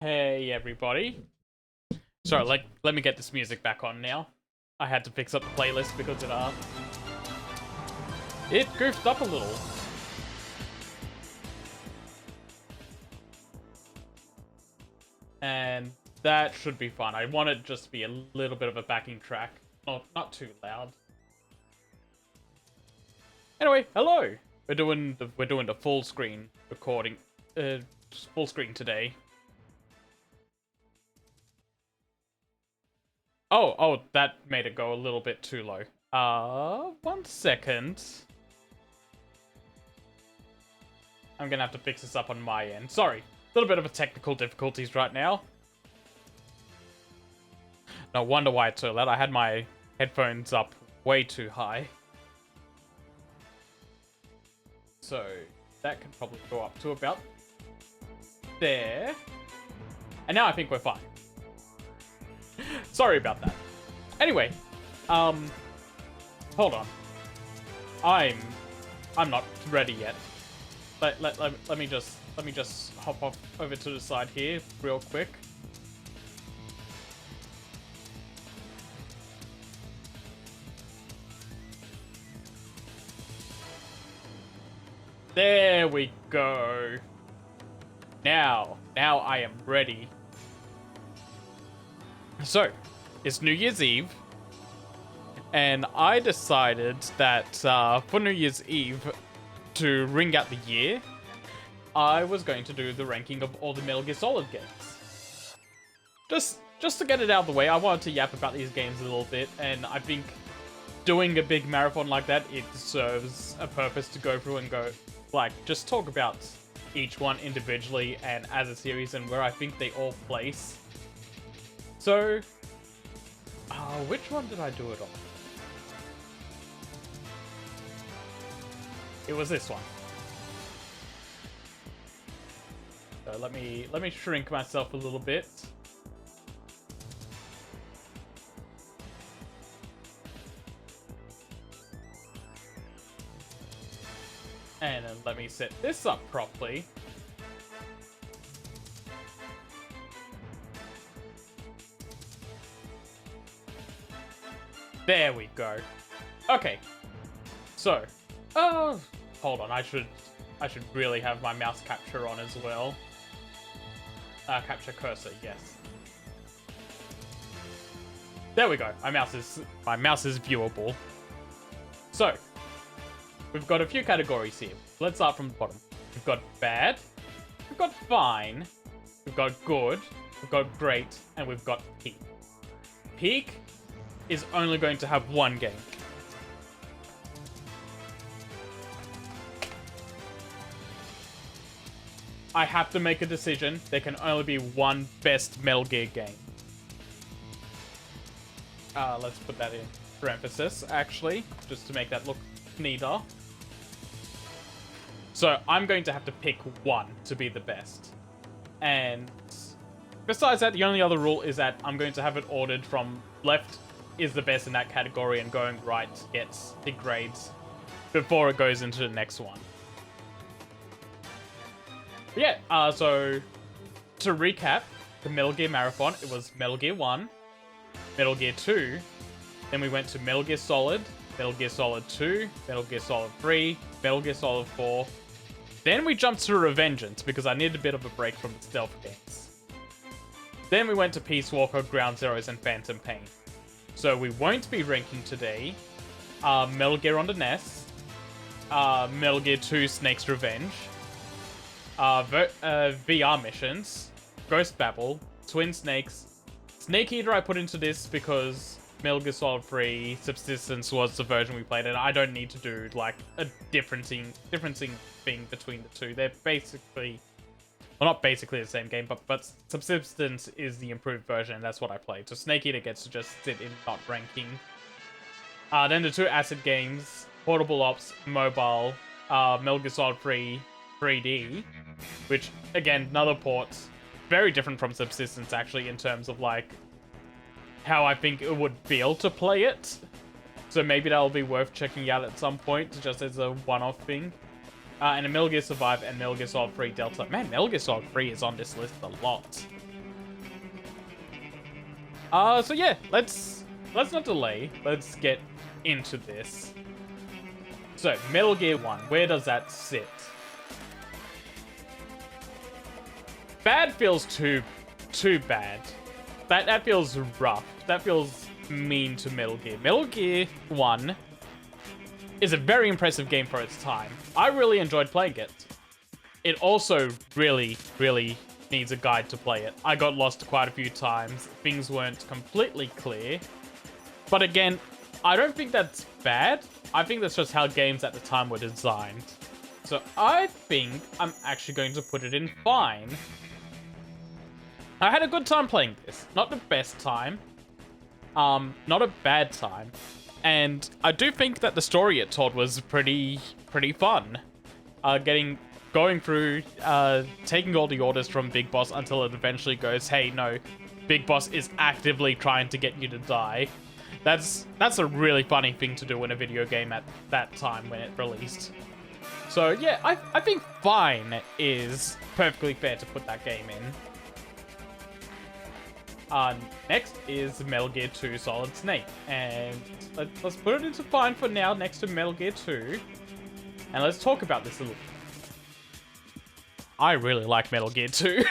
Hey everybody. Sorry, let me get this music back on now. I had to fix up the playlist because it goofed up a little. And that should be fun. I want it just to be a little bit of a backing track. Not too loud. Anyway, hello. We're doing the full screen recording full screen today. Oh, that made it go a little bit too low. 1 second. I'm gonna have to fix this up on my end. Sorry, a little bit of a technical difficulties right now. No wonder why it's so loud. I had my headphones up way too high. So, that can probably go up to about there. And now I think we're fine. Sorry about that. Anyway, hold on. I'm not ready yet. Let me just hop off over to the side here real quick. There we go. Now I am ready. So, it's New Year's Eve, and I decided that for New Year's Eve, to ring out the year, I was going to do the ranking of all the Metal Gear Solid games. Just to get it out of the way, I wanted to yap about these games a little bit, and I think doing a big marathon like that, it serves a purpose to go through and go, like, just talk about each one individually and as a series and where I think they all place. So, which one did I do it on? It was this one. So let me shrink myself a little bit. And then let me set this up properly. There we go. Okay. So, hold on. I should really have my mouse capture on as well. Capture cursor, yes. There we go. My mouse is viewable. So, we've got a few categories here. Let's start from the bottom. We've got bad, we've got fine, we've got good, we've got great, and we've got peak. Peak is only going to have one game. I have to make a decision. There can only be one best Metal Gear game. Let's put that in parenthesis, actually, just to make that look neater. So I'm going to have to pick one to be the best. And besides that, the only other rule is that I'm going to have it ordered from left is the best in that category and going right gets the grades before it goes into the next one. But yeah, so to recap, the Metal Gear Marathon, it was Metal Gear 1, Metal Gear 2, then we went to Metal Gear Solid 2, Metal Gear Solid 3, Metal Gear Solid 4. Then we jumped to Revengeance because I needed a bit of a break from the stealth games. Then we went to Peace Walker, Ground Zeroes, and Phantom Pain. So we won't be ranking today Metal Gear on the NES, Metal Gear 2 Snake's Revenge, VR missions, Ghost Babel, Twin Snakes, Snake Eater I put into this because Metal Gear Solid 3 Subsistence was the version we played, and I don't need to do like a differencing thing between the two. They're basically, well, not basically the same game, but Subsistence is the improved version, and that's what I played. So Snake Eater gets to just sit in not ranking. Then the two Acid games, Portable Ops, Mobile, Metal Gear Solid 3 3D, which again, another port, very different from Subsistence actually in terms of like how I think it would feel to play it. So maybe that'll be worth checking out at some point, just as a one-off thing. And a Metal Gear Survive and Metal Gear Solid 3 Delta. Man, Metal Gear Solid 3 is on this list a lot. So yeah, let's not delay. Let's get into this. So, Metal Gear 1, where does that sit? Bad feels too bad. That feels rough. That feels mean to Metal Gear. Metal Gear 1 is a very impressive game for its time. I really enjoyed playing it. It also really, really needs a guide to play it. I got lost quite a few times. Things weren't completely clear. But again, I don't think that's bad. I think that's just how games at the time were designed. So I think I'm actually going to put it in fine. I had a good time playing this. Not the best time. Not a bad time. And I do think that the story it told was pretty fun. Going through, taking all the orders from Big Boss until it eventually goes, hey, no, Big Boss is actively trying to get you to die. That's a really funny thing to do in a video game at that time when it released. So yeah, I think fine is perfectly fair to put that game in. Next is Metal Gear 2 Solid Snake, and let's put it into fine for now next to Metal Gear 2, and let's talk about this a little. I really like Metal Gear 2.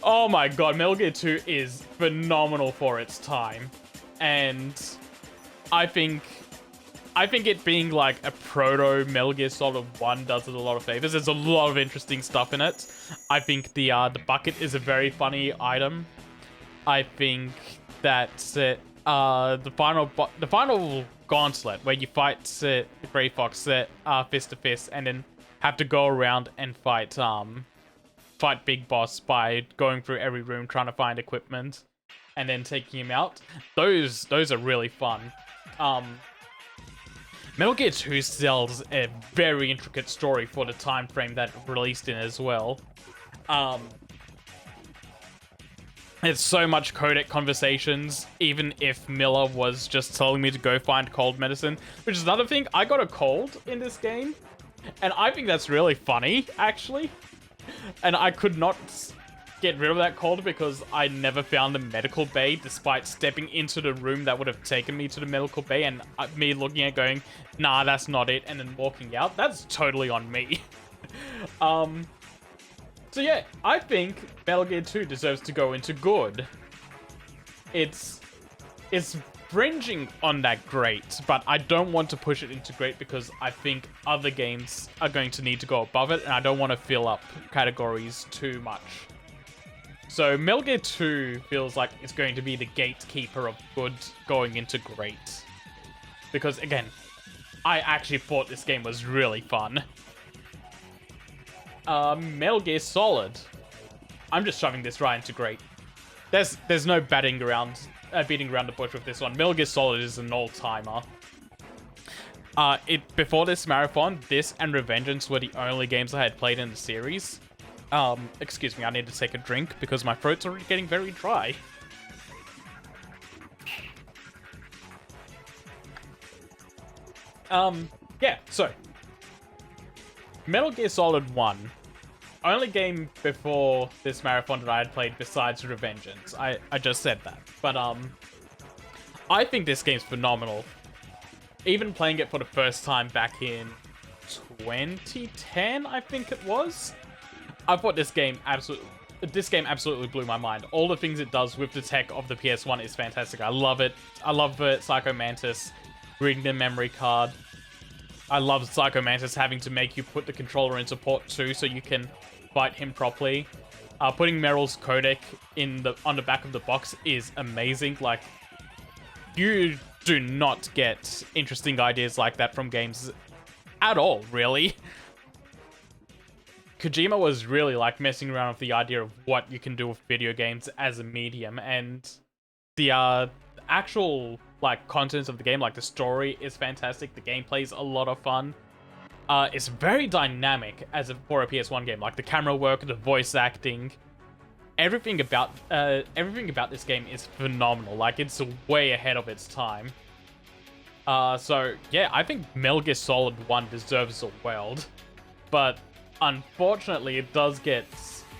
Oh my god, Metal Gear 2 is phenomenal for its time. And I think it being like a proto Metal Gear Solid 1 does it a lot of favors. There's a lot of interesting stuff in it. I think the bucket is a very funny item. I think that the final gauntlet where you fight Grey Fox fist to fist and then have to go around and fight Big Boss by going through every room trying to find equipment and then taking him out. Those are really fun. Metal Gear 2 sells a very intricate story for the time frame that it released in as well. There's so much codec conversations, even if Miller was just telling me to go find cold medicine, which is another thing. I got a cold in this game, and I think that's really funny, actually. And I could not get rid of that cold because I never found the medical bay, despite stepping into the room that would have taken me to the medical bay, and me looking at going, nah, that's not it, and then walking out. That's totally on me. So yeah, I think Metal Gear 2 deserves to go into good. It's fringing on that great, but I don't want to push it into great because I think other games are going to need to go above it, and I don't want to fill up categories too much. So Metal Gear 2 feels like it's going to be the gatekeeper of good going into great. Because again, I actually thought this game was really fun. Metal Gear Solid. I'm just shoving this right into great. There's no beating around the bush with this one. Metal Gear Solid is an all-timer. Before this marathon, this and Revengeance were the only games I had played in the series. Excuse me, I need to take a drink because my throat's already getting very dry. Yeah, so Metal Gear Solid 1. Only game before this marathon that I had played besides Revengeance. I just said that. But, I think this game's phenomenal. Even playing it for the first time back in 2010, I think it was. I thought this game absolutely blew my mind. All the things it does with the tech of the PS1 is fantastic. I love it. I love Psycho Mantis reading the memory card. I love Psycho Mantis having to make you put the controller into port 2 so you can fight him properly. Putting Meryl's codec on the back of the box is amazing. Like, you do not get interesting ideas like that from games at all, really. Kojima was really like messing around with the idea of what you can do with video games as a medium, and the actual like contents of the game, like the story, is fantastic. The gameplay is a lot of fun. It's very dynamic for a PS1 game. Like the camera work, the voice acting, everything about this game is phenomenal. Like, it's way ahead of its time. So yeah, I think Metal Gear Solid 1 deserves a world, but unfortunately it does get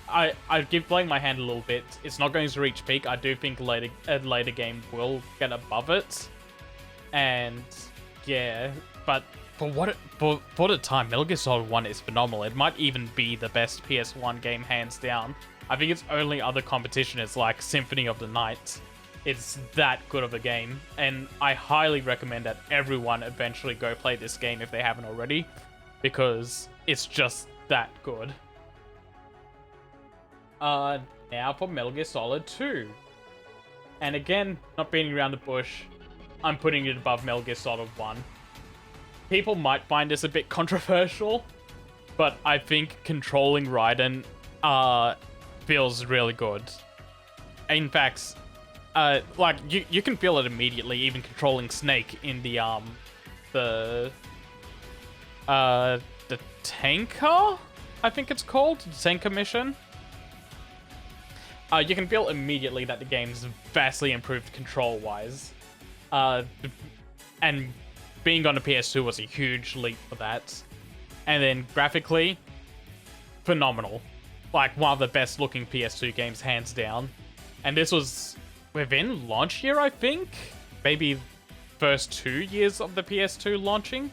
I keep playing my hand a little bit. It's not going to reach peak. I do think a later game will get above it. And yeah, but for the time, Metal Gear Solid 1 is phenomenal. It might even be the best PS1 game hands down. I think its only other competition is like Symphony of the Night. It's that good of a game, and I highly recommend that everyone eventually go play this game if they haven't already, because it's just that good. Now for Metal Gear Solid 2. And again, not beating around the bush, I'm putting it above Metal Gear Solid 1. People might find this a bit controversial, but I think controlling Raiden feels really good. In fact, like you can feel it immediately, even controlling Snake in the tanker, I think it's called, the tanker mission. You can feel immediately that the game's vastly improved control-wise. And being on the PS2 was a huge leap for that. And then graphically, phenomenal. Like one of the best looking PS2 games, hands down. And this was within launch year, I think? Maybe first 2 years of the PS2 launching?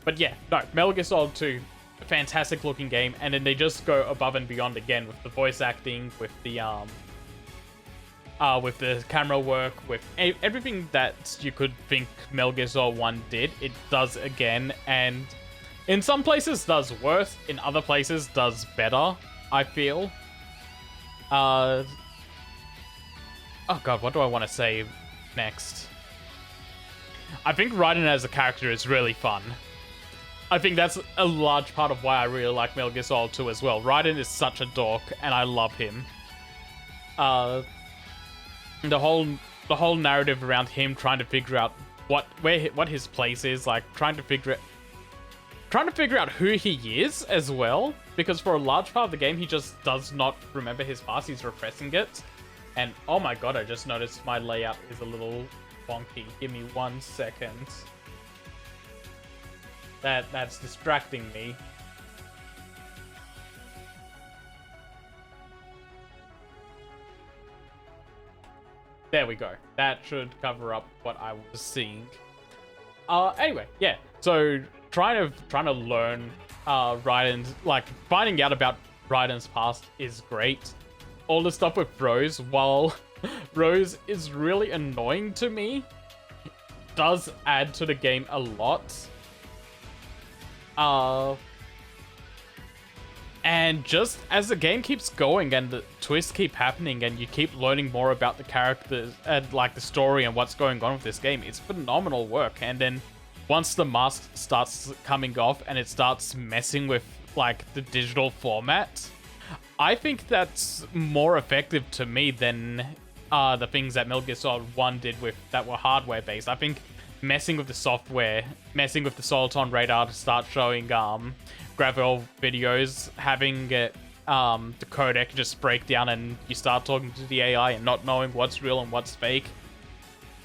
But yeah, no, Metal Gear Solid 2, fantastic looking game, and then they just go above and beyond again with the voice acting, with the camera work, with everything that you could think Metal Gear Solid 1 did, it does again, and in some places does worse, in other places does better, I feel. Oh god, what do I want to say next? I think Raiden as a character is really fun. I think that's a large part of why I really like Metal Gear Solid 2 as well. Raiden is such a dork, and I love him. The whole narrative around him trying to figure out what his place is, like trying to figure out who he is as well, because for a large part of the game he just does not remember his past. He's repressing it, and oh my god, I just noticed my layout is a little wonky. Give me 1 second. That's distracting me. There we go. That should cover up what I was seeing. Anyway, yeah. So trying to learn Raiden's, like finding out about Raiden's past is great. All the stuff with Rose, while Rose is really annoying to me, does add to the game a lot. And just as the game keeps going and the twists keep happening and you keep learning more about the characters and like the story and what's going on with this game, it's phenomenal work. And then once the mask starts coming off and it starts messing with like the digital format, I think that's more effective to me than the things that Metal Gear Solid 1 did with that were hardware based. I think messing with the software, messing with the Soliton radar to start showing Gravel videos, having the codec just break down and you start talking to the AI and not knowing what's real and what's fake.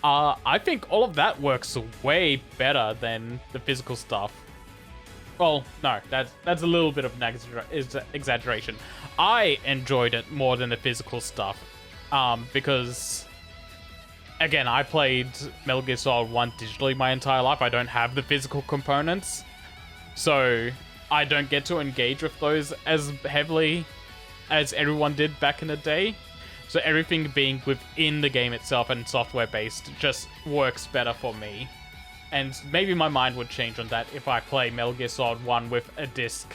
I think all of that works way better than the physical stuff. Well, no, that's a little bit of an exaggeration. I enjoyed it more than the physical stuff, because again, I played Metal Gear Solid 1 digitally my entire life. I don't have the physical components, so I don't get to engage with those as heavily as everyone did back in the day. So everything being within the game itself and software-based just works better for me. And maybe my mind would change on that if I play Metal Gear Solid 1 with a disc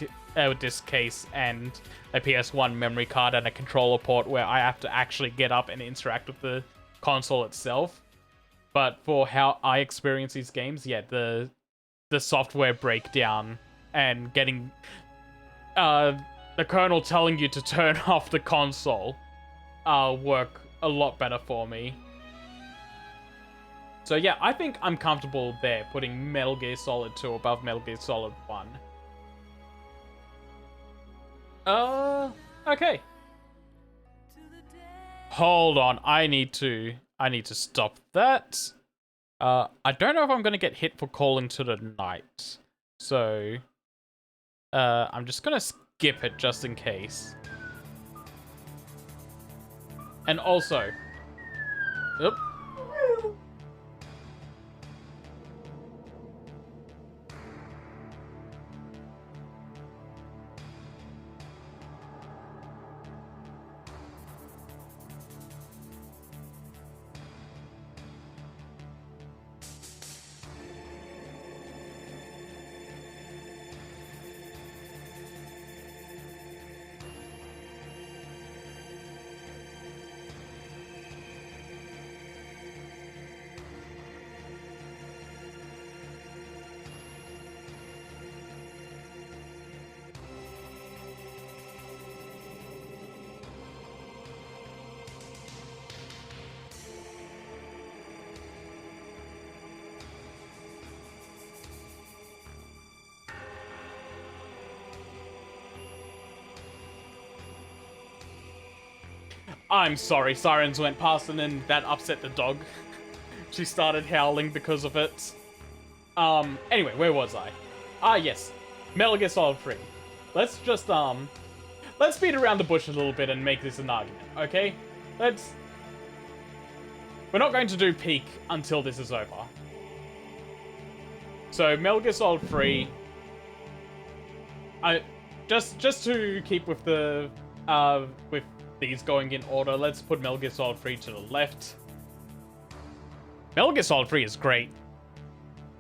case and a PS1 memory card and a controller port where I have to actually get up and interact with the console itself. But for how I experience these games, yeah, the software breakdown and getting the kernel telling you to turn off the console work a lot better for me. So yeah, I think I'm comfortable there putting Metal Gear Solid 2 above Metal Gear Solid 1. Okay. Hold on, I need to stop that. I don't know if I'm gonna get hit for calling to the night. So I'm just gonna skip it just in case. And also... Oop. I'm sorry, sirens went past and then that upset the dog. She started howling because of it. Anyway, where was I? Ah, yes. Metal Gear Solid 3. Let's just, let's beat around the bush a little bit and make this an argument, okay? We're not going to do peak until this is over. So, Metal Gear Solid 3... Just to keep with the, with these going in order, let's put Metal Gear Solid 3 to the left. Metal Gear Solid 3 is great.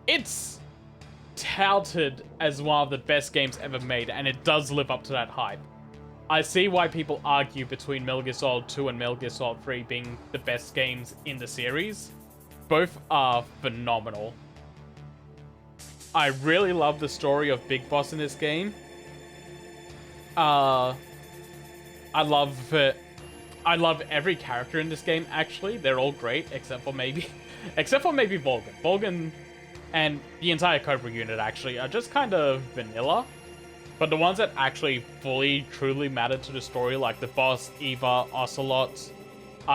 It's touted as one of the best games ever made, and it does live up to that hype. I see why people argue between Metal Gear Solid 2 and Metal Gear Solid 3 being the best games in the series. Both are phenomenal. I really love the story of Big Boss in this game. I love every character in this game, actually. They're all great, except for maybe Volgin. Volgin and the entire Cobra unit, actually, are just kind of vanilla. But the ones that actually fully, truly matter to the story, like the boss, Eva, Ocelot,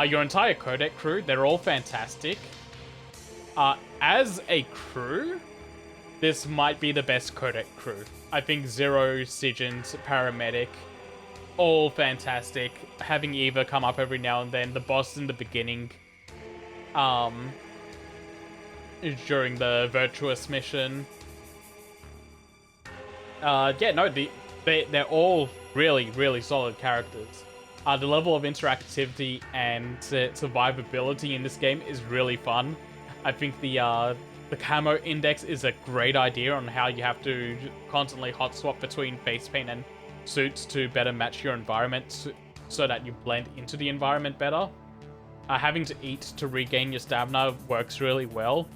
your entire Codec crew, they're all fantastic. As a crew, this might be the best Codec crew. I think Zero, Sigint, Paramedic, all fantastic. Having Eva come up every now and then, the boss in the beginning, during the Virtuous mission. Yeah, no, they're all really, really solid characters. The level of interactivity and survivability in this game is really fun. I think the camo index is a great idea on how you have to constantly hot swap between face paint and suits to better match your environment so that you blend into the environment better. Having to eat to regain your stamina works really well.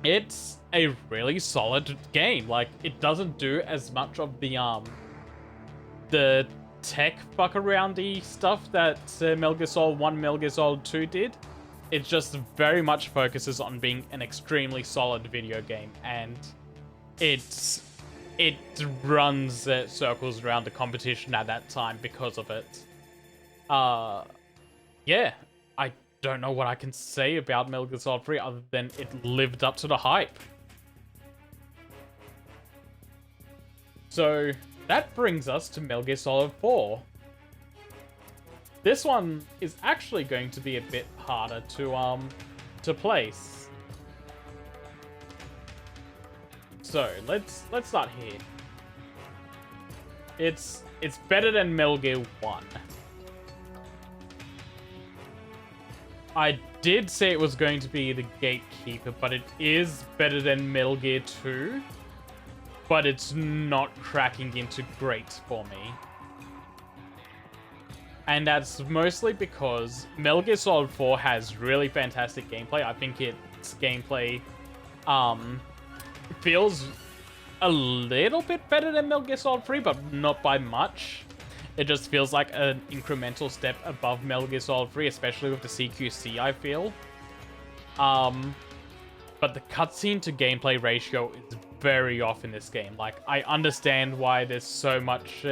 It's a really solid game. Like, it doesn't do as much of the tech fuck aroundy stuff that Metal Gear Solid 1, Metal Gear Solid 2 did. It just very much focuses on being an extremely solid video game, and it runs circles around the competition at that time because of it. Yeah, I don't know what I can say about Metal Gear Solid 3 other than it lived up to the hype. So that brings us to Metal Gear Solid 4. This one is actually going to be a bit harder to place. So let's start here. It's better than Metal Gear 1. I did say it was going to be the Gatekeeper, but it is better than Metal Gear 2. But it's not cracking into great for me. And that's mostly because Metal Gear Solid 4 has really fantastic gameplay. I think its gameplay feels a little bit better than Metal Gear Solid 3, but not by much. It just feels like an incremental step above Metal Gear Solid 3, especially with the CQC, I feel. But the cutscene to gameplay ratio is very off in this game. Like, I understand why there's so much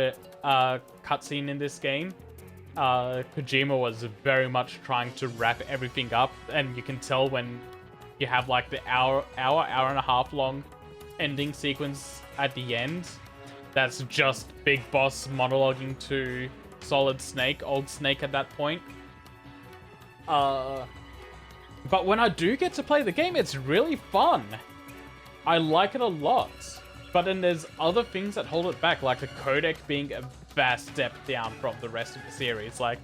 cutscene in this game. Kojima was very much trying to wrap everything up, and you can tell when you have like the hour and a half long ending sequence at the end that's just Big Boss monologuing to Solid Snake, Old Snake at that point. But when I do get to play the game, it's really fun. I like it a lot. But then there's other things that hold it back, like the codec being a vast step down from the rest of the series. Like,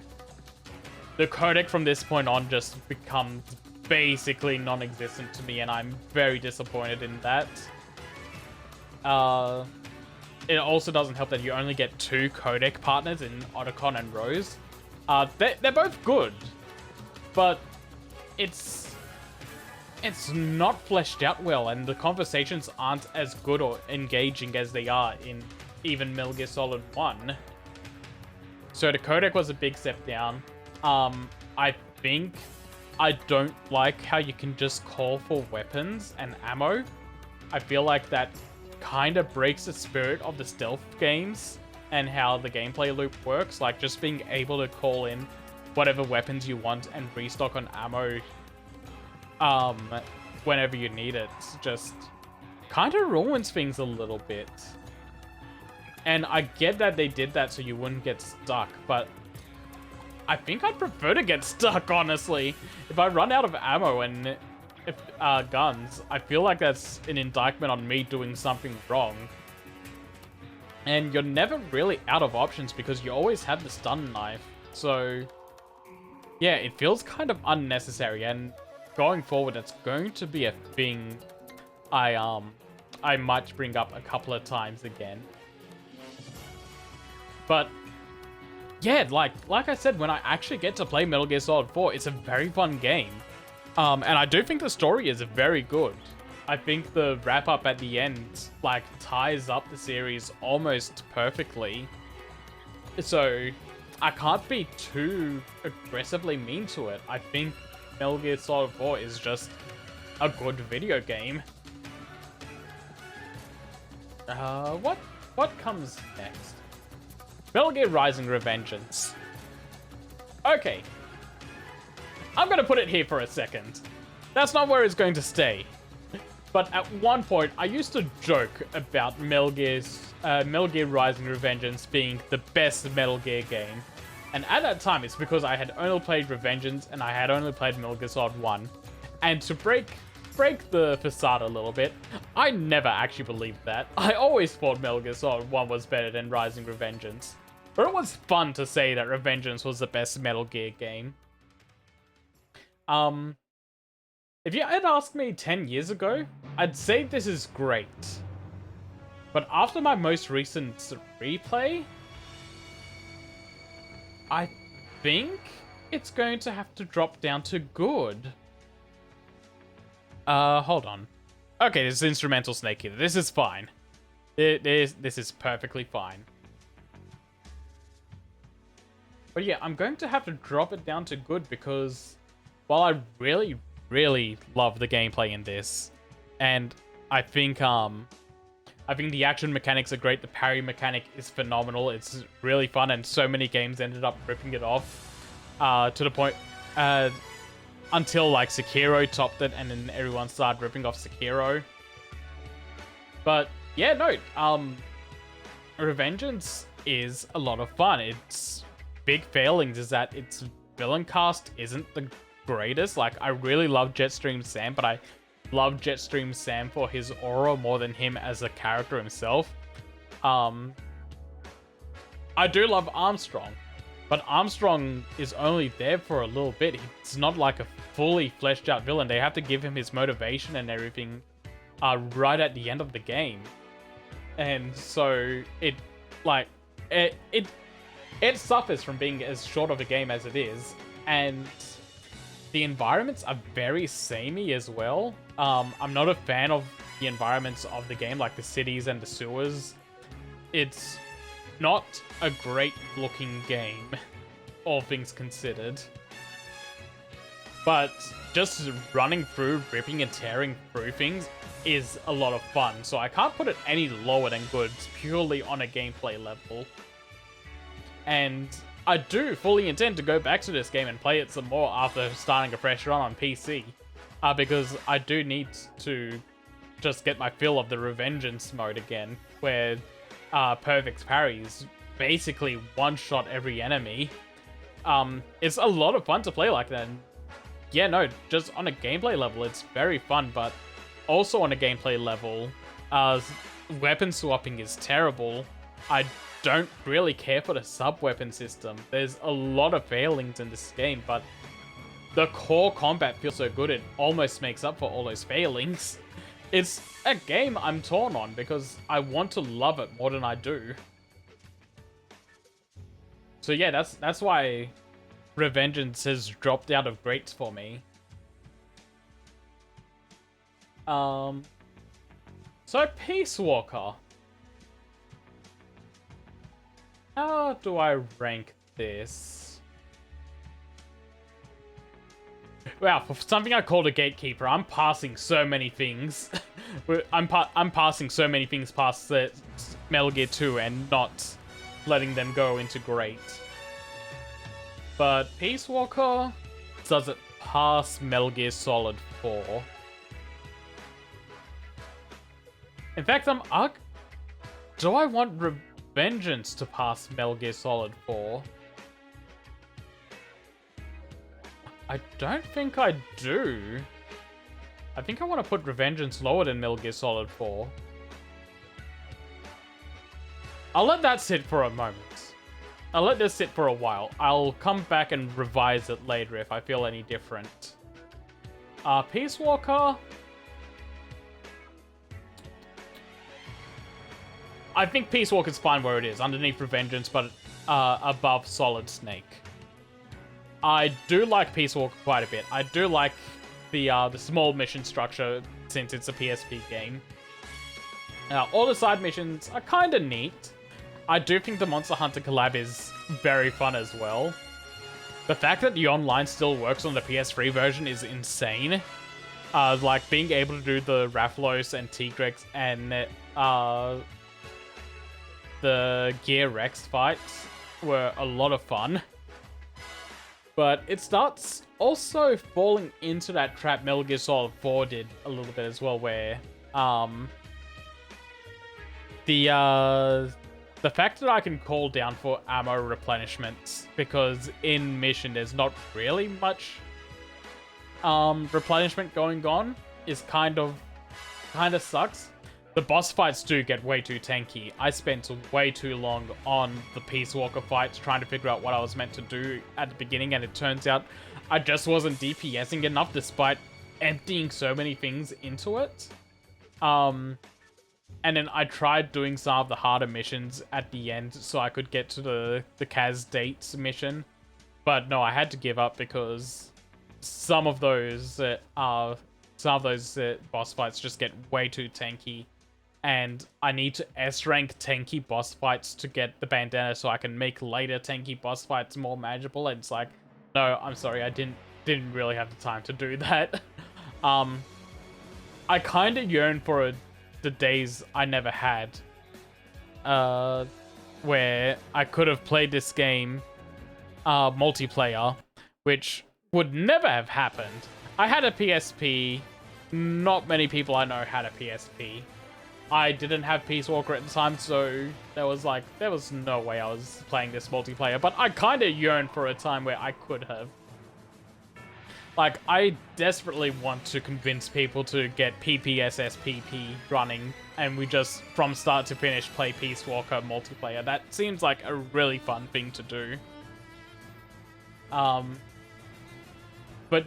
the codec from this point on just becomes basically non-existent to me, and I'm very disappointed in that. It also doesn't help that you only get 2 codec partners in Otacon and Rose. They're both good, but it's not fleshed out well, and the conversations aren't as good or engaging as they are in even Metal Gear Solid 1. So the codec was a big step down. I think I don't like how you can just call for weapons and ammo. I feel like that kind of breaks the spirit of the stealth games and how the gameplay loop works. Like, just being able to call in whatever weapons you want and restock on ammo whenever you need it just kind of ruins things a little bit. And I get that they did that so you wouldn't get stuck, but I think I'd prefer to get stuck, honestly. If I run out of ammo and guns, I feel like that's an indictment on me doing something wrong. And you're never really out of options because you always have the stun knife. So yeah, it feels kind of unnecessary, and going forward, it's going to be a thing I might bring up a couple of times again. But yeah, like I said, when I actually get to play Metal Gear Solid 4, it's a very fun game. And I do think the story is very good. I think the wrap-up at the end, like, ties up the series almost perfectly. So I can't be too aggressively mean to it. I think Metal Gear Solid 4 is just a good video game. What comes next? Metal Gear Rising: Revengeance. Okay. I'm gonna put it here for a second. That's not where it's going to stay. But at one point, I used to joke about Metal Gear Rising: Revengeance being the best Metal Gear game. And at that time, it's because I had only played Revengeance and I had only played Metal Gear Solid 1. And to break the facade a little bit, I never actually believed that. I always thought Metal Gear Solid 1 was better than Rising: Revengeance. But it was fun to say that Revengeance was the best Metal Gear game. If you had asked me 10 years ago, I'd say this is great. But after my most recent replay, I think it's going to have to drop down to good. Hold on. Okay, this is Instrumental Snake Eater. This is fine. This is perfectly fine. But yeah, I'm going to have to drop it down to good because while I really, really love the gameplay in this, and I think the action mechanics are great, the parry mechanic is phenomenal, it's really fun, and so many games ended up ripping it off, to the point, until like Sekiro topped it, and then everyone started ripping off Sekiro. But yeah, no, Revengeance is a lot of fun. Its big failings is that its villain cast isn't the greatest. Like, I really love Jetstream Sam, but I love Jetstream Sam for his aura more than him as a character himself. I do love Armstrong, but Armstrong is only there for a little bit. It's not like a fully fleshed out villain. They have to give him his motivation and everything right at the end of the game. And so it suffers from being as short of a game as it is, and the environments are very samey as well. I'm not a fan of the environments of the game, like the cities and the sewers. It's not a great looking game, all things considered. But just running through, ripping and tearing through things is a lot of fun. So I can't put it any lower than good, purely on a gameplay level. And I do fully intend to go back to this game and play it some more after starting a fresh run on PC. Because I do need to just get my fill of the Revengeance mode again, where perfect parries, basically one-shot every enemy. It's a lot of fun to play like that. And yeah, no, just on a gameplay level, it's very fun, but also on a gameplay level, weapon swapping is terrible. I don't really care for the sub-weapon system. There's a lot of failings in this game, but the core combat feels so good it almost makes up for all those failings. It's a game I'm torn on because I want to love it more than I do. So yeah, that's why Revengeance has dropped out of greats for me. So Peace Walker. How do I rank this? Wow, for something I called a gatekeeper, I'm passing so many things. I'm passing so many things past the Metal Gear 2 and not letting them go into great. But Peace Walker, does it pass Metal Gear Solid 4? In fact, do I want Revengeance to pass Metal Gear Solid 4? I don't think I do. I think I want to put Revengeance lower than Metal Gear Solid 4. I'll let that sit for a moment. I'll let this sit for a while. I'll come back and revise it later if I feel any different. Peace Walker. I think Peace Walker's fine where it is, underneath Revengeance, but above Solid Snake. I do like Peace Walker quite a bit. I do like the small mission structure since it's a PSP game. All the side missions are kind of neat. I do think the Monster Hunter collab is very fun as well. The fact that the online still works on the PS3 version is insane. Like being able to do the Rathalos and Tigrex and the Gear Rex fights were a lot of fun. But it starts also falling into that trap Metal Gear Solid 4 did a little bit as well, where the fact that I can call down for ammo replenishments, because in mission there's not really much replenishment going on, is kind of sucks. The boss fights do get way too tanky. I spent way too long on the Peace Walker fights trying to figure out what I was meant to do at the beginning, and it turns out I just wasn't DPSing enough despite emptying so many things into it. And then I tried doing some of the harder missions at the end so I could get to the Kaz Dates mission. But no, I had to give up because some of those boss fights just get way too tanky. And I need to S-rank tanky boss fights to get the bandana so I can make later tanky boss fights more manageable. And it's like, no, I'm sorry, I didn't really have the time to do that. I kind of yearn for the days I never had, where I could have played this game multiplayer, which would never have happened. I had a PSP. Not many people I know had a PSP. I didn't have Peace Walker at the time, so there was no way I was playing this multiplayer, but I kind of yearn for a time where I could have. Like, I desperately want to convince people to get PPSSPP running, and we just, from start to finish, play Peace Walker multiplayer. That seems like a really fun thing to do. But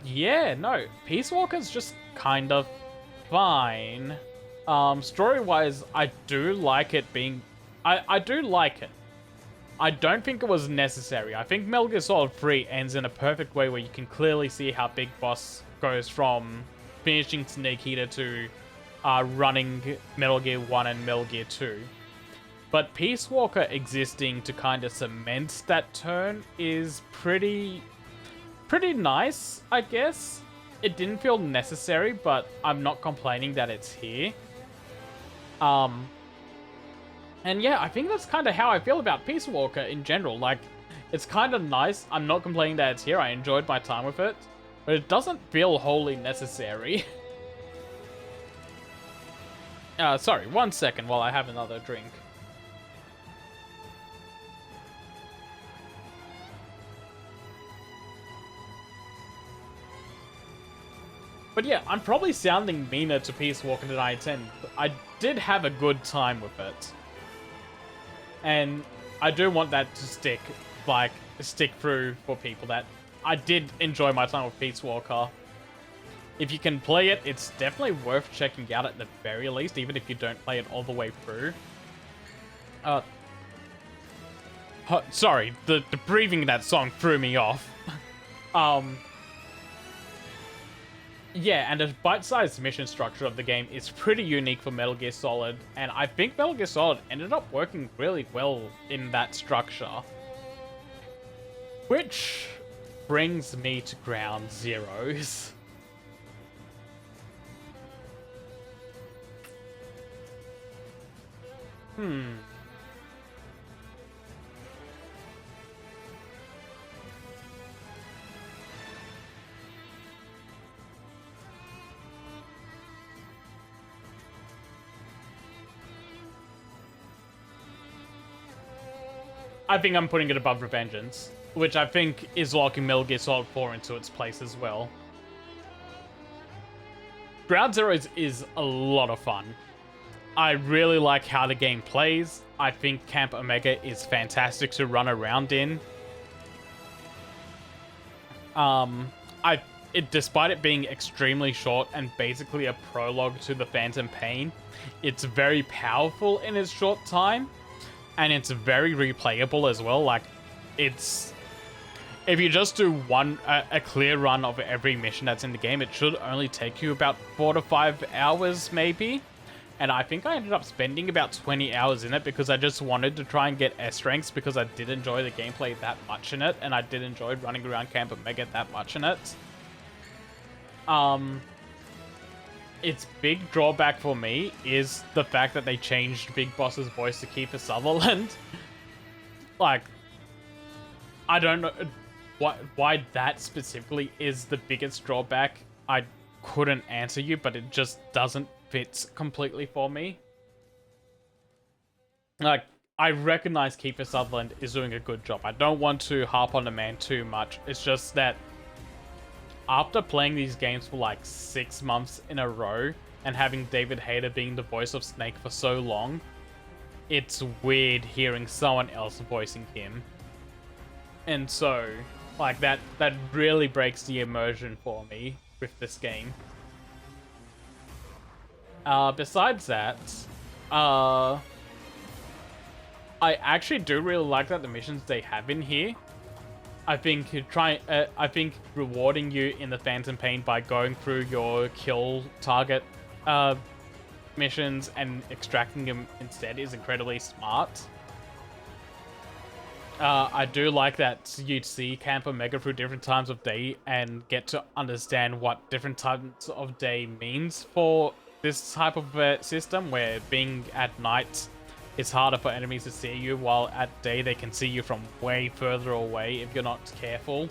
yeah, no, Peace Walker's just kind of fine. Story-wise, I do like it being... I do like it. I don't think it was necessary. I think Metal Gear Solid 3 ends in a perfect way where you can clearly see how Big Boss goes from finishing Snake Eater to running Metal Gear 1 and Metal Gear 2. But Peace Walker existing to kind of cement that turn is pretty nice, I guess. It didn't feel necessary, but I'm not complaining that it's here. And yeah, I think that's kind of how I feel about Peace Walker in general. Like, it's kind of nice. I'm not complaining that it's here. I enjoyed my time with it. But it doesn't feel wholly necessary. Sorry, 1 second while I have another drink. But yeah, I'm probably sounding meaner to Peace Walker than I intend. I did have a good time with it. And I do want that to stick through for people that I did enjoy my time with Peace Walker. If you can play it, it's definitely worth checking out at the very least, even if you don't play it all the way through. Sorry, the breathing in that song threw me off. Yeah, and the bite-sized mission structure of the game is pretty unique for Metal Gear Solid, and I think Metal Gear Solid ended up working really well in that structure. Which brings me to Ground Zeroes. I think I'm putting it above Revengeance, which I think is locking Metal Gear Solid 4 into its place as well. Ground Zeroes is a lot of fun. I really like how the game plays. I think Camp Omega is fantastic to run around in. Despite it being extremely short and basically a prologue to the Phantom Pain, it's very powerful in its short time. And it's very replayable as well. Like, it's... If you just do a clear run of every mission that's in the game, it should only take you about 4 to 5 hours, maybe. And I think I ended up spending about 20 hours in it because I just wanted to try and get S ranks because I did enjoy the gameplay that much in it, and I did enjoy running around Camp Omega that much in it. Its big drawback for me is the fact that they changed Big Boss's voice to Kiefer Sutherland. Like, I don't know why that specifically is the biggest drawback. I couldn't answer you, but it just doesn't fit completely for me. Like, I recognize Kiefer Sutherland is doing a good job. I don't want to harp on the man too much. It's just that after playing these games for like 6 months in a row and having David Hayter being the voice of Snake for so long, it's weird hearing someone else voicing him. And so, like, that really breaks the immersion for me with this game. Besides that, I actually do really like that the missions they have in here. I think rewarding you in the Phantom Pain by going through your kill target missions and extracting them instead is incredibly smart. I do like that you'd see Camp Omega through different times of day and get to understand what different times of day means for this type of system, where being at night, it's harder for enemies to see you, while at day they can see you from way further away if you're not careful.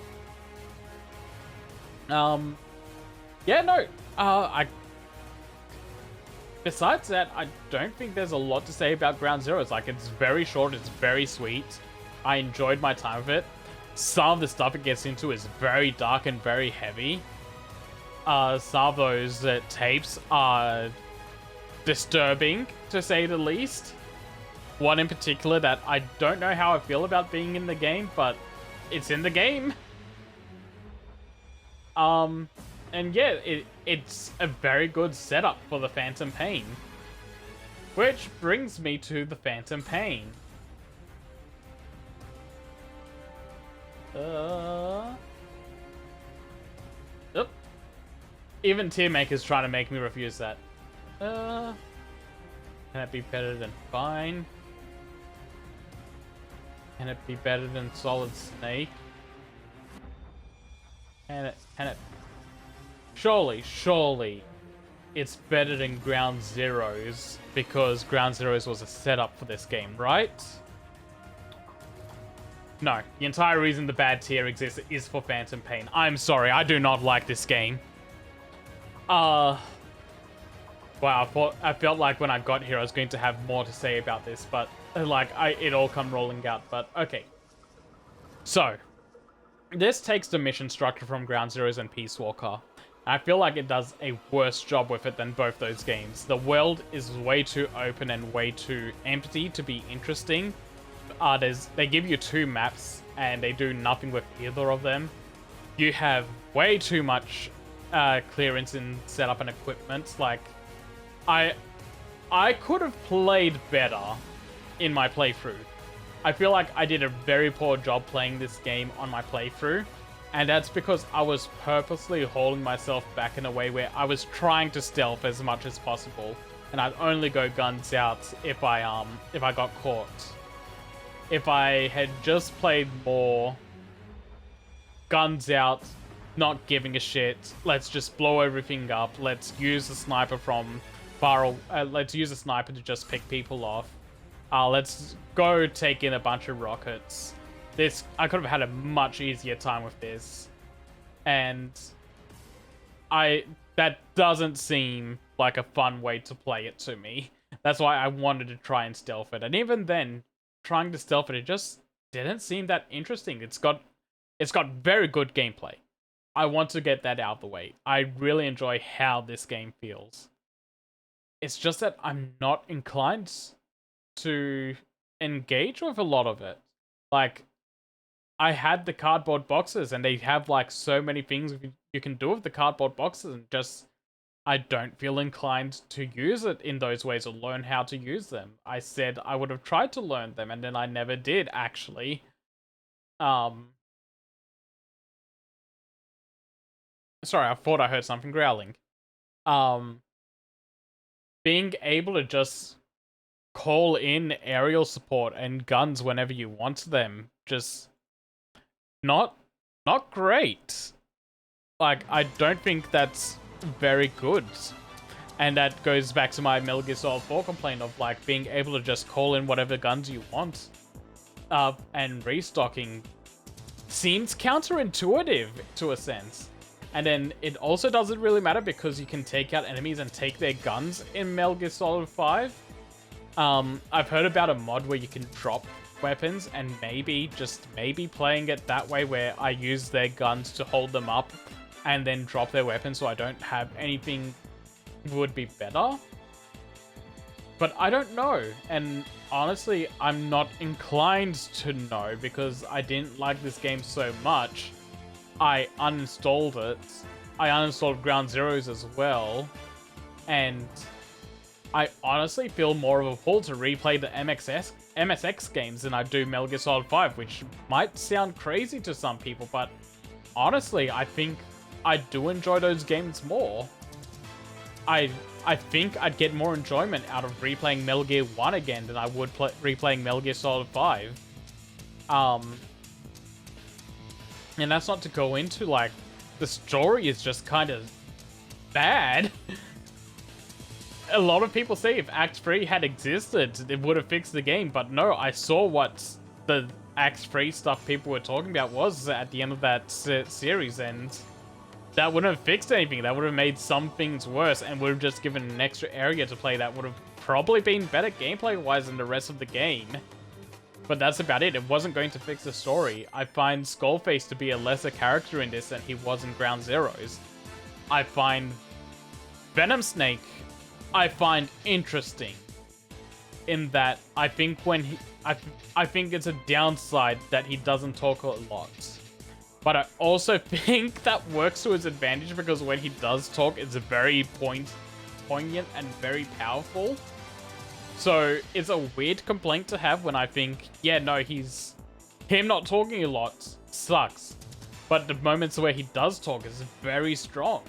Besides that, I don't think there's a lot to say about Ground Zeroes. Like, it's very short, it's very sweet. I enjoyed my time with it. Some of the stuff it gets into is very dark and very heavy. Some of those tapes are disturbing, to say the least. One in particular that I don't know how I feel about being in the game, but it's in the game. And yeah, it's a very good setup for the Phantom Pain. Which brings me to the Phantom Pain. Oop. Even Tearmaker's trying to make me refuse that. Can it be better than Fine? Can it be better than Solid Snake? Can it? Surely, it's better than Ground Zeroes, because Ground Zeroes was a setup for this game, right? No, the entire reason the bad tier exists is for Phantom Pain. I'm sorry, I do not like this game. Wow, I felt like when I got here I was going to have more to say about this, but like, it all come rolling out, but okay. So, this takes the mission structure from Ground Zeroes and Peace Walker. I feel like it does a worse job with it than both those games. The world is way too open and way too empty to be interesting. They give you 2 maps and they do nothing with either of them. You have way too much clearance in setup and equipment. Like, I could have played better in my playthrough. I feel like I did a very poor job playing this game on my playthrough, and that's because I was purposely holding myself back in a way where I was trying to stealth as much as possible, and I'd only go guns out if I got caught. If I had just played more guns out, not giving a shit, let's just blow everything up, let's use the sniper from far, let's use a sniper to just pick people off, let's go take in a bunch of rockets. I could have had a much easier time with this, and that doesn't seem like a fun way to play it to me. That's why I wanted to try and stealth it, and even then, trying to stealth it just didn't seem that interesting. It's got very good gameplay. I want to get that out of the way. I really enjoy how this game feels. It's just that I'm not inclined to engage with a lot of it. Like, I had the cardboard boxes, and they have like so many things you can do with the cardboard boxes, and just I don't feel inclined to use it in those ways or learn how to use them. I said I would have tried to learn them, and then I never did, actually. Sorry, I thought I heard something growling. Being able to just call in aerial support and guns whenever you want them, just not great. Like, I don't think that's very good. And that goes back to my Metal Gear Solid 4 complaint of, like, being able to just call in whatever guns you want. And restocking seems counterintuitive to a sense. And then it also doesn't really matter because you can take out enemies and take their guns in Metal Gear Solid 5. I've heard about a mod where you can drop weapons, and maybe, just maybe, playing it that way where I use their guns to hold them up and then drop their weapons so I don't have anything would be better. But I don't know, and honestly, I'm not inclined to know because I didn't like this game so much. I uninstalled it. I uninstalled Ground Zeroes as well, and I honestly feel more of a pull to replay the MSX games than I do Metal Gear Solid 5, which might sound crazy to some people, but honestly, I think I do enjoy those games more. I think I'd get more enjoyment out of replaying Metal Gear 1 again than I would replaying Metal Gear Solid 5. And that's not to go into, like, the story is just kind of bad. A lot of people say if Act 3 had existed, it would have fixed the game, but no, I saw what the Act 3 stuff people were talking about was at the end of that series, and that wouldn't have fixed anything. That would have made some things worse and would have just given an extra area to play that would have probably been better gameplay-wise than the rest of the game. But that's about it. It wasn't going to fix the story. I find Skullface to be a lesser character in this than he was in Ground Zeroes. I find Venom Snake, I find interesting in that I think I think it's a downside that he doesn't talk a lot. But I also think that works to his advantage because when he does talk, it's very poignant and very powerful. So it's a weird complaint to have when I think, yeah, no, him not talking a lot sucks. But the moments where he does talk is very strong.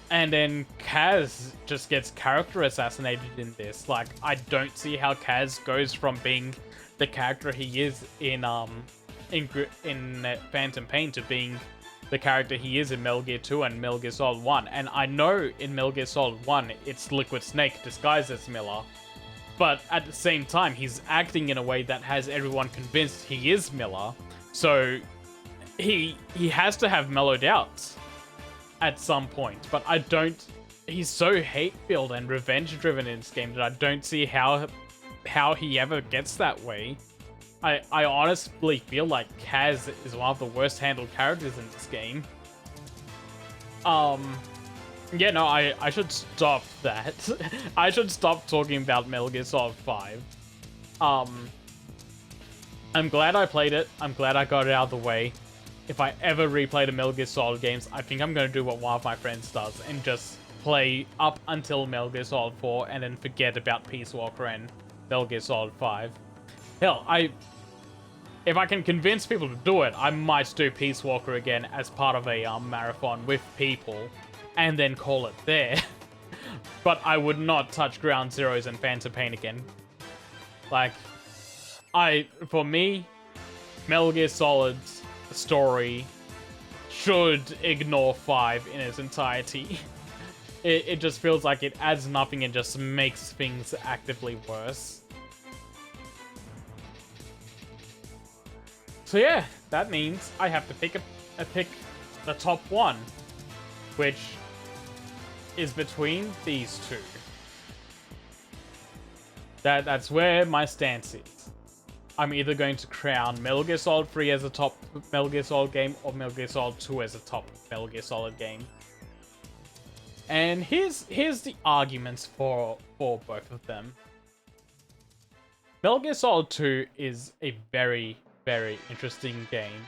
And then Kaz just gets character assassinated in this. Like, I don't see how Kaz goes from being the character he is in Phantom Pain to being the character he is in Metal Gear 2 and Metal Gear Solid 1. And I know in Metal Gear Solid 1, it's Liquid Snake disguised as Miller. But at the same time, he's acting in a way that has everyone convinced he is Miller. So he has to have mellowed out at some point. But I don't... He's so hate-filled and revenge-driven in this game that I don't see how he ever gets that way. I honestly feel like Kaz is one of the worst handled characters in this game. Yeah, no, I should stop that. I should stop talking about Metal Gear Solid 5. I'm glad I played it. I'm glad I got it out of the way. If I ever replay the Metal Gear Solid games, I think I'm going to do what one of my friends does and just play up until Metal Gear Solid 4 and then forget about Peace Walker and Metal Gear Solid 5. Hell, if I can convince people to do it, I might do Peace Walker again as part of a marathon with people and then call it there. But I would not touch Ground Zeroes and Phantom Pain again. Like, for me, Metal Gear Solid's story should ignore 5 in its entirety. It just feels like it adds nothing and just makes things actively worse. So yeah, that means I have to pick the top one, which is between these two. That's where my stance is. I'm either going to crown Metal Gear Solid 3 as a top Metal Gear Solid game or Metal Gear Solid 2 as a top Metal Gear Solid game. And here's the arguments for both of them. Metal Gear Solid 2 is a very, very interesting game.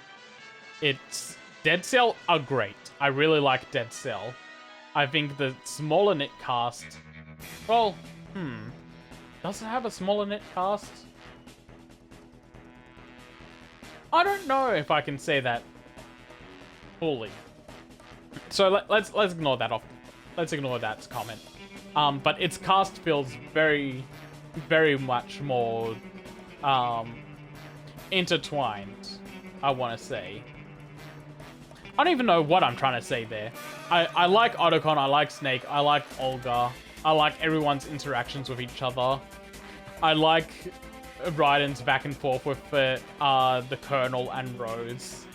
Dead Cell are great. I really like Dead Cell. I think the smaller knit cast... Well, does it have a smaller knit cast? I don't know if I can say that fully. So let's ignore that off. Let's ignore that comment. But its cast feels very, very much more intertwined, I want to say. I don't even know what I'm trying to say there. I like Otacon, I like Snake, I like Olga, I like everyone's interactions with each other. I like Raiden's back and forth with the Colonel and Rose.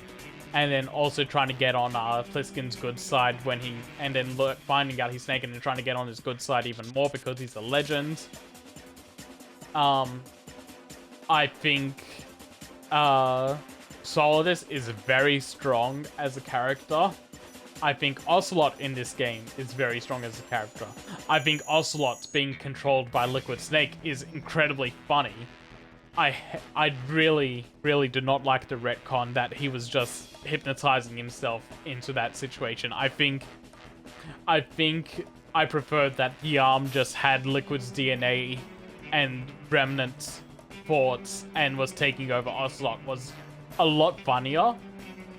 And then also trying to get on Pliskin's good side when and then finding out he's Snake and then trying to get on his good side even more because he's a legend. I think Solidus is very strong as a character. I think Ocelot in this game is very strong as a character. I think Ocelot being controlled by Liquid Snake is incredibly funny. I really, really do not like the retcon that he was just hypnotizing himself into that situation. I think I preferred that the arm just had Liquid's DNA and remnant thoughts and was taking over Ocelot was a lot funnier.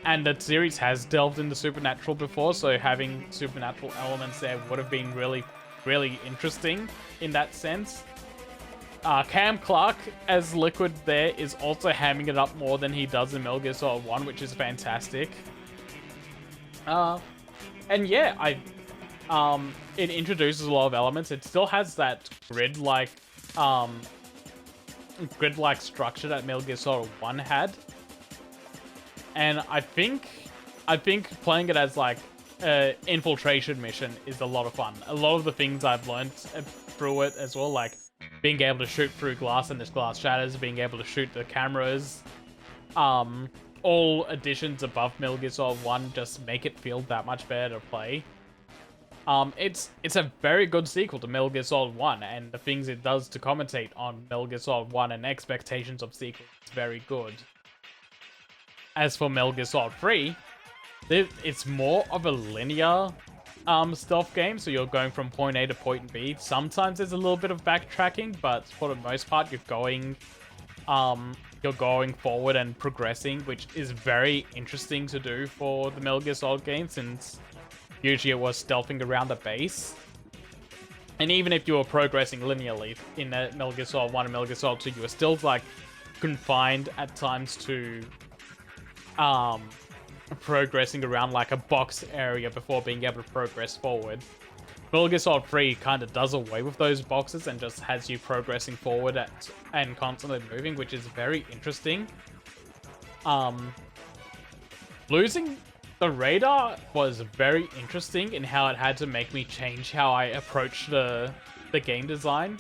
And the series has delved into Supernatural before, so having supernatural elements there would have been really, really interesting in that sense. Cam Clark as Liquid there is also hamming it up more than he does in Metal Gear Solid 1, which is fantastic. And yeah, it introduces a lot of elements. It still has that grid-like structure that Metal Gear Solid 1 had. And I think playing it as like an infiltration mission is a lot of fun. A lot of the things I've learned through it as well, like being able to shoot through glass and this glass shatters, being able to shoot the cameras, all additions above Metal Gear Solid 1 just make it feel that much better to play. It's a very good sequel to Metal Gear Solid 1, and the things it does to commentate on Metal Gear Solid 1 and expectations of sequels is very good. As for Metal Gear Solid 3, it's more of a linear stealth game, so you're going from point A to point B. Sometimes there's a little bit of backtracking, but for the most part, you're going forward and progressing, which is very interesting to do for the Metal Gear Solid game, since usually it was stealthing around the base. And even if you were progressing linearly in Metal Gear Solid 1 and Metal Gear Solid 2, you were still like confined at times to progressing around like a box area before being able to progress forward. Metal Gear Solid 3 kind of does away with those boxes and just has you progressing forward and constantly moving, which is very interesting. Losing the radar was very interesting in how it had to make me change how I approach the game design.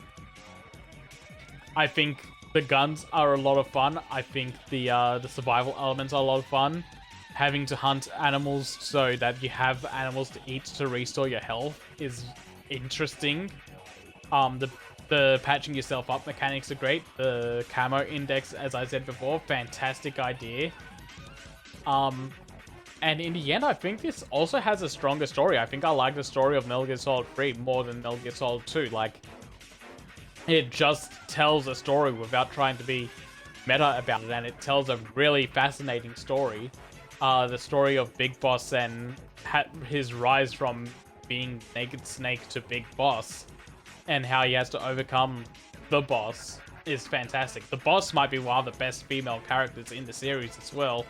I think The guns are a lot of fun. I think the survival elements are a lot of fun. Having to hunt animals so that you have animals to eat to restore your health is interesting. The patching yourself up mechanics are great. The camo index, as I said before, fantastic idea. And in the end, I think this also has a stronger story. I think I like the story of Metal Gear Solid 3 more than Metal Gear Solid 2. Like, it just tells a story without trying to be meta about it, and it tells a really fascinating story. The story of Big Boss and his rise from being Naked Snake to Big Boss, and how he has to overcome the boss is fantastic. The boss might be one of the best female characters in the series as well.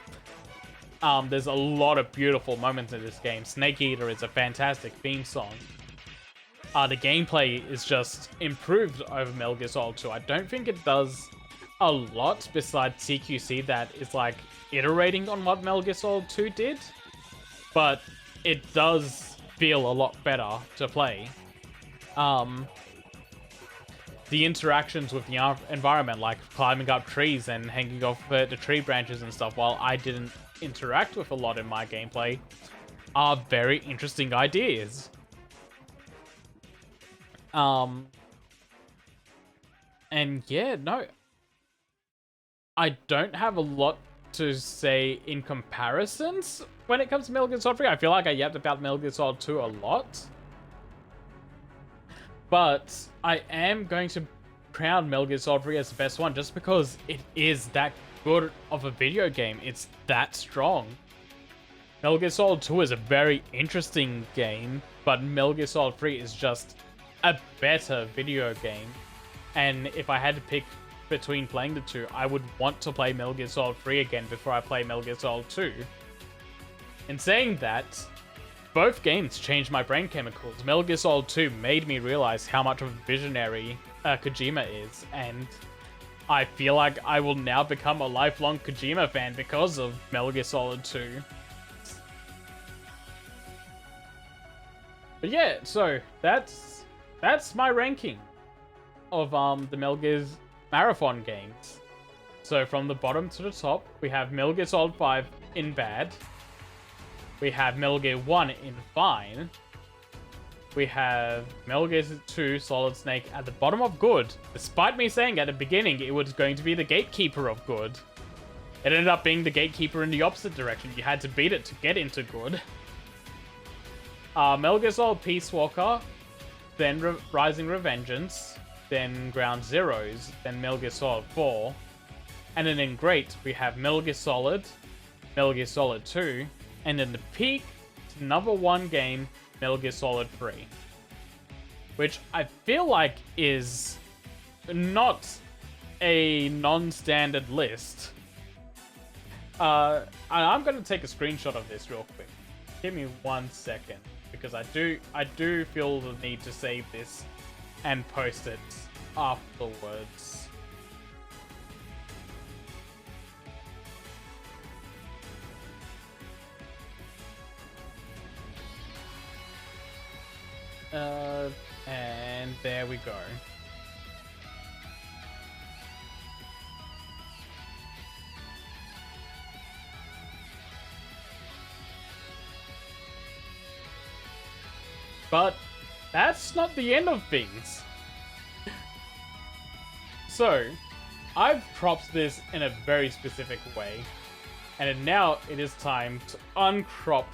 There's a lot of beautiful moments in this game. Snake Eater is a fantastic theme song. The gameplay is just improved over Metal Gear Solid 2. I don't think it does a lot besides CQC that is like iterating on what Metal Gear Solid 2 did, but it does feel a lot better to play. The interactions with the environment, like climbing up trees and hanging off the tree branches and stuff, while I didn't interact with a lot in my gameplay, are very interesting ideas. And yeah, no, I don't have a lot to say in comparisons when it comes to Metal Gear Solid 3. I feel like I yapped about Metal Gear Solid 2 a lot. But I am going to crown Metal Gear Solid 3 as the best one just because it is that good of a video game. It's that strong. Metal Gear Solid 2 is a very interesting game, but Metal Gear Solid 3 is just a better video game. And if I had to pick between playing the two, I would want to play Metal Gear Solid 3 again before I play Metal Gear Solid 2. In saying that, both games changed my brain chemicals. Metal Gear Solid 2 made me realize how much of a visionary Kojima is, and I feel like I will now become a lifelong Kojima fan because of Metal Gear Solid 2. But yeah, so that's my ranking of the Metal Gear Marathon games. So from the bottom to the top, we have Metal Gear Solid 5 in bad. We have Metal Gear 1 in fine. We have Metal Gear 2 Solid Snake at the bottom of good. Despite me saying at the beginning it was going to be the gatekeeper of good. It ended up being the gatekeeper in the opposite direction. You had to beat it to get into good. Metal Gear Solid Peace Walker, then Rising Revengeance, then Ground Zeroes, then Metal Gear Solid 4. And then in great, we have Metal Gear Solid, Metal Gear Solid 2, and then the peak to number one game, Metal Gear Solid 3. Which I feel like is not a non-standard list. I'm going to take a screenshot of this real quick. Give me 1 second, because I do feel the need to save this and post it afterwards. And there we go. But that's not the end of things. So, I've cropped this in a very specific way, and now it is time to uncrop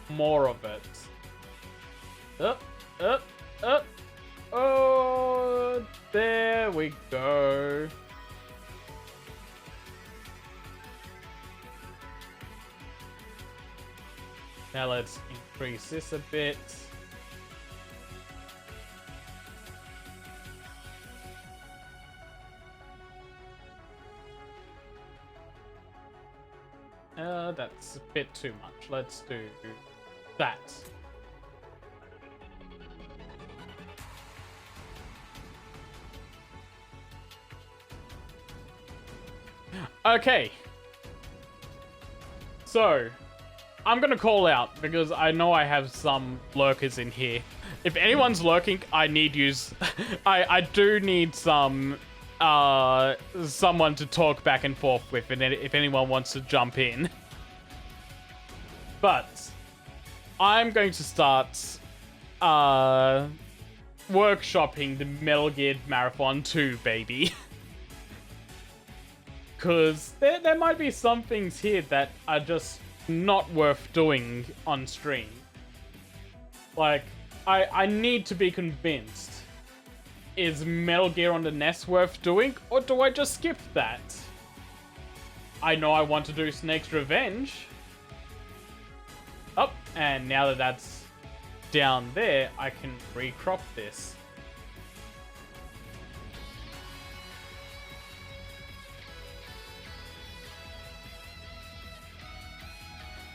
more of it. Oh, there we go. Now let's increase this a bit. That's a bit too much. Let's do that. Okay. So, I'm gonna call out, because I know I have some lurkers in here. If anyone's lurking, I need yous. I do need some someone to talk back and forth with, and if anyone wants to jump in. But I'm going to start workshopping the Metal Gear Marathon 2, baby. Because there might be some things here that are just not worth doing on stream. Like, I need to be convinced. Is Metal Gear on the NES worth doing, or do I just skip that? I know I want to do Snake's Revenge. Oh, and now that that's down there, I can recrop this.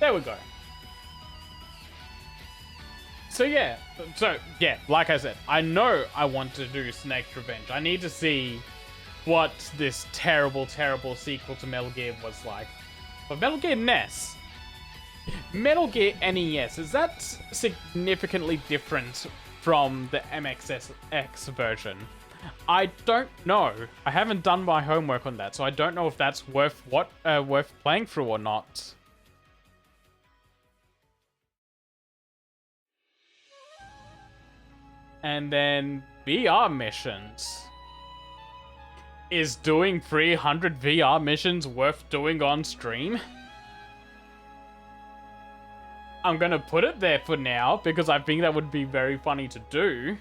There we go. So yeah, like I said, I know I want to do Snake's Revenge. I need to see what this terrible, terrible sequel to Metal Gear was like. But Metal Gear NES, Metal Gear NES, is that significantly different from the MXX version? I don't know. I haven't done my homework on that, so I don't know if that's worth playing through or not. And then VR missions. Is doing 300 VR missions worth doing on stream? I'm gonna put it there for now because I think that would be very funny to do.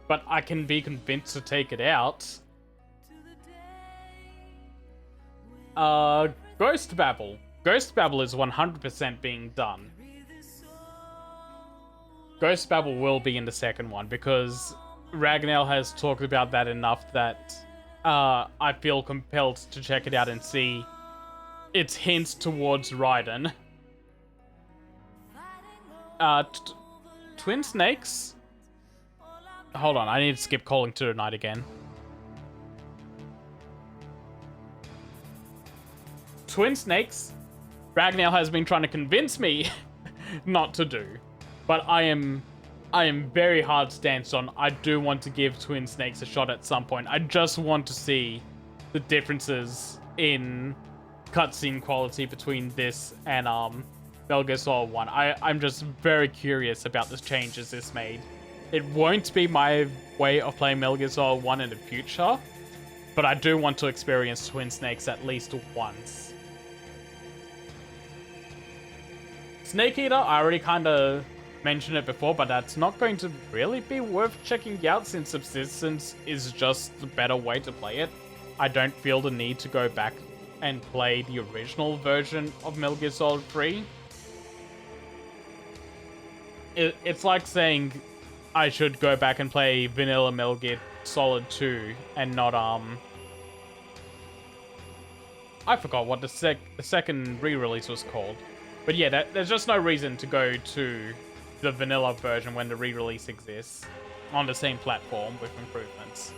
But I can be convinced to take it out. Ghost Babel. Ghost Babel is 100% being done. Ghost Babel will be in the second one because Ragnell has talked about that enough that I feel compelled to check it out and see its hints towards Raiden. Twin Snakes? Hold on, I need to skip Calling to the Night again. Twin Snakes? Ragnell has been trying to convince me not to do. But I am very hard stance on I do want to give Twin Snakes a shot at some point. I just want to see the differences in cutscene quality between this and Metal Gear Solid 1. I'm just very curious about the changes this made. It won't be my way of playing Metal Gear Solid 1 in the future, but I do want to experience Twin Snakes at least once. Snake Eater, I already kind of mentioned it before, but that's not going to really be worth checking out since Subsistence is just the better way to play it. I don't feel the need to go back and play the original version of Metal Gear Solid 3. It's like saying I should go back and play vanilla Metal Gear Solid 2 and not, I forgot what the second re-release was called. But yeah, there's just no reason to go to the vanilla version when the re-release exists on the same platform with improvements.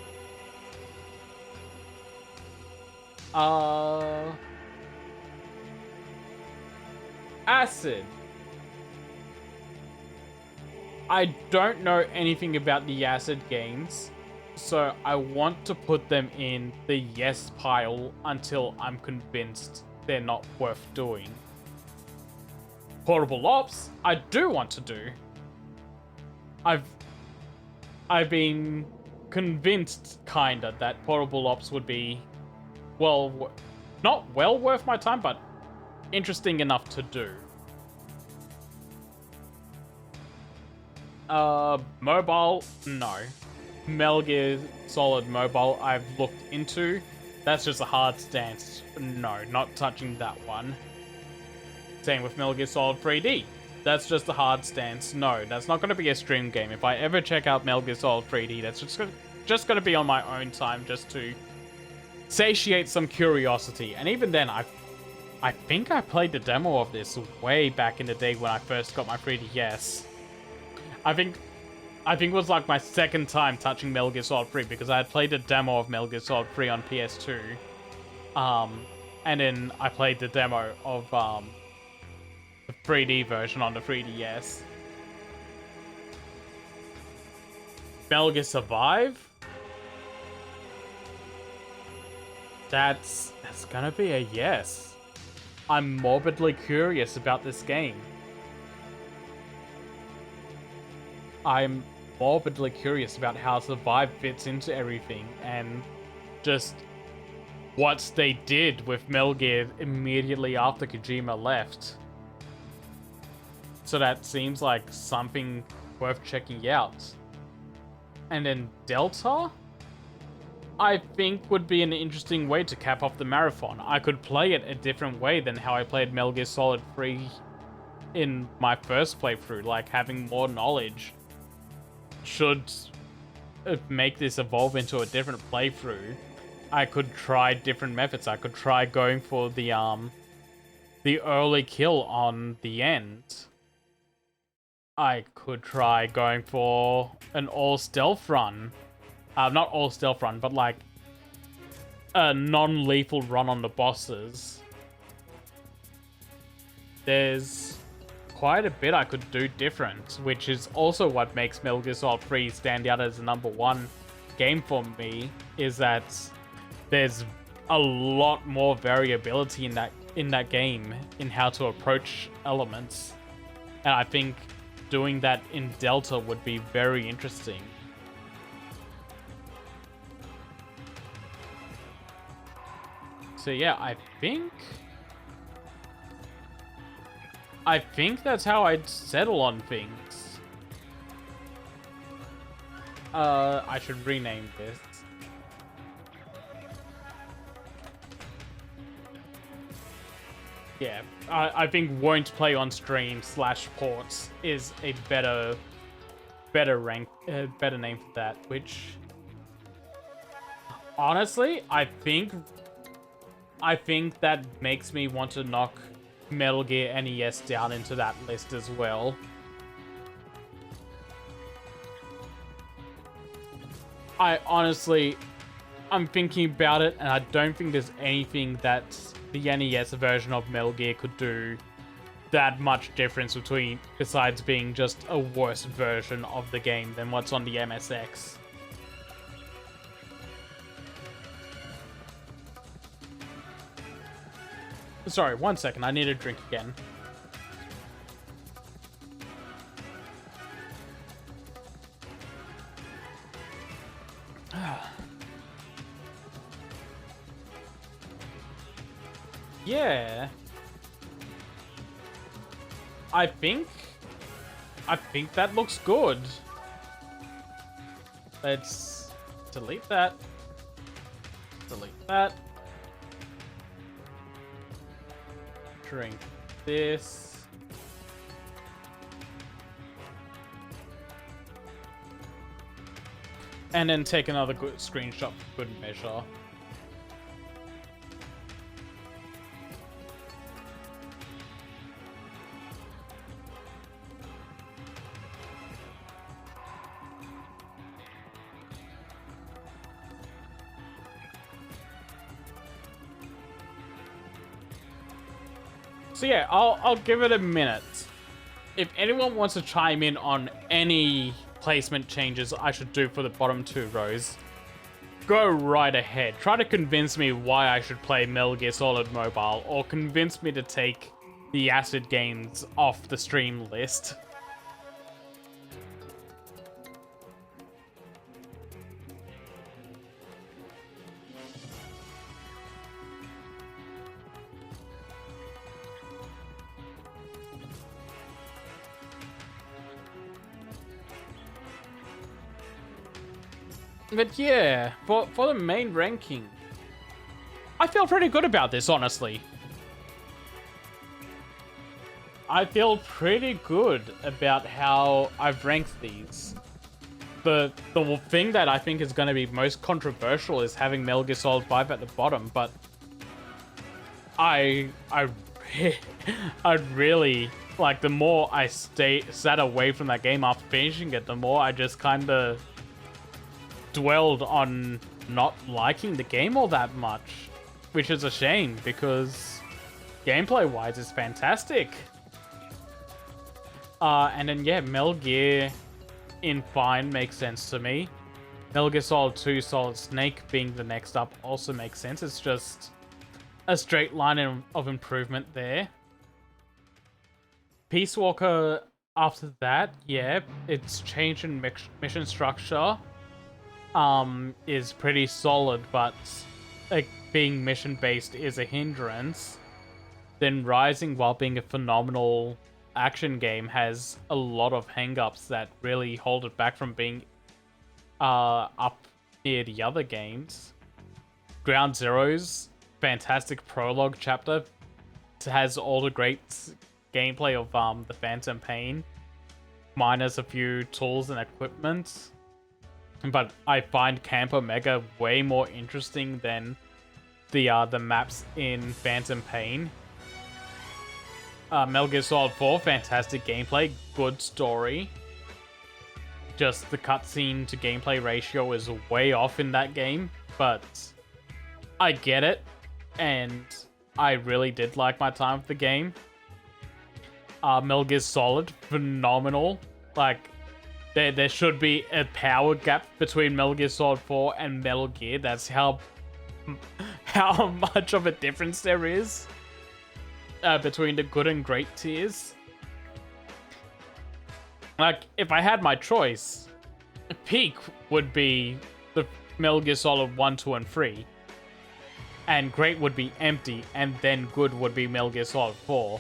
Acid. I don't know anything about the Acid games, so I want to put them in the yes pile until I'm convinced they're not worth doing. Portable Ops, I do want to do. I've been convinced, kinda, that Portable Ops would be, well, not well worth my time, but interesting enough to do. Mobile, no. Metal Gear Solid Mobile, I've looked into. That's just a hard stance. No, not touching that one. Same with Metal Gear Solid 3D. That's just a hard stance. No, that's not going to be a stream game. If I ever check out Metal Gear Solid 3D, that's just going to be on my own time, just to satiate some curiosity. And even then, I think I played the demo of this way back in the day when I first got my 3DS. I think it was like my second time touching Metal Gear Solid 3 because I had played the demo of Metal Gear Solid 3 on PS2. And then I played the demo of the 3D version on the 3DS. Metal Gear Survive? That's gonna be a yes. I'm morbidly curious about this game. I'm morbidly curious about how Survive fits into everything and just what they did with Metal Gear immediately after Kojima left. So that seems like something worth checking out. And then Delta, I think would be an interesting way to cap off the marathon. I could play it a different way than how I played Metal Gear Solid 3 in my first playthrough, like having more knowledge should make this evolve into a different playthrough. I could try different methods. I could try going for the early kill on the end. I could try going for an all-stealth run. Not all-stealth run, but like a non-lethal run on the bosses. There's quite a bit I could do different, which is also what makes Metal Gear Solid 3 stand out as the #1 game for me, is that there's a lot more variability in that game in how to approach elements. And I think doing that in Delta would be very interesting. So yeah, I think that's how I'd settle on things. I should rename this. Yeah, I think won't play on stream / ports is a better name for that. Which, honestly, I think that makes me want to knock Metal Gear NES down into that list as well. I'm thinking about it, and I don't think there's anything that the NES version of Metal Gear could do that much difference besides being just a worse version of the game than what's on the MSX. Sorry, 1 second, I need a drink again. Yeah. I think that looks good. Let's delete that. Delete that. Drink this. And then take another good screenshot for good measure. So yeah, I'll give it a minute. If anyone wants to chime in on any placement changes I should do for the bottom 2 rows, go right ahead. Try to convince me why I should play Metal Gear Solid Mobile, or convince me to take the Acid games off the stream list. But yeah, for the main ranking, I feel pretty good about this, honestly. I feel pretty good about how I've ranked these. The thing that I think is going to be most controversial is having Metal Gear Solid 5 at the bottom, but I really, like, the more I sat away from that game after finishing it, the more I just kind of dwelled on not liking the game all that much, which is a shame because gameplay-wise it's fantastic. And then yeah, Metal Gear in fine makes sense to me. Metal Gear Solid 2 Solid Snake being the next up also makes sense. It's just a straight line of improvement there. Peace Walker, after that, yeah, its change in mission structure is pretty solid, but like being mission based is a hindrance. Then Rising, while being a phenomenal action game, has a lot of hangups that really hold it back from being up near the other games. Ground Zeroes, fantastic prologue chapter. It has all the great gameplay of the Phantom Pain, minus a few tools and equipment. But I find Camp Omega way more interesting than the maps in Phantom Pain. Metal Gear Solid 4, fantastic gameplay, good story. Just the cutscene to gameplay ratio is way off in that game, but I get it, and I really did like my time with the game. Metal Gear Solid, phenomenal. Like, there should be a power gap between Metal Gear Solid 4 and Metal Gear. That's how much of a difference there is between the good and great tiers. Like, if I had my choice, peak would be the Metal Gear Solid 1, 2, and 3. And great would be empty, and then good would be Metal Gear Solid 4.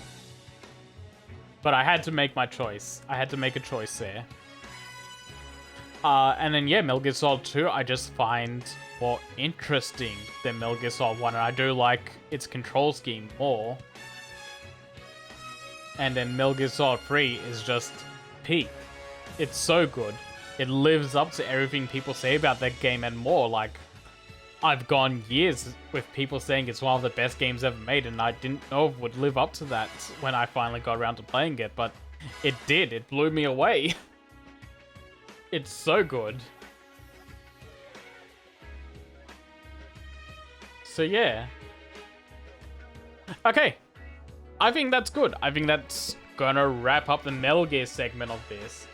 But I had to make my choice. I had to make a choice there. And then, yeah, Metal Gear Solid 2, I just find more interesting than Metal Gear Solid 1, and I do like its control scheme more. And then Metal Gear Solid 3 is just peak. It's so good. It lives up to everything people say about that game and more. Like, I've gone years with people saying it's one of the best games ever made, and I didn't know it would live up to that when I finally got around to playing it, but it did. It blew me away. It's so good. So yeah. Okay. I think that's good. I think that's gonna wrap up the Metal Gear segment of this.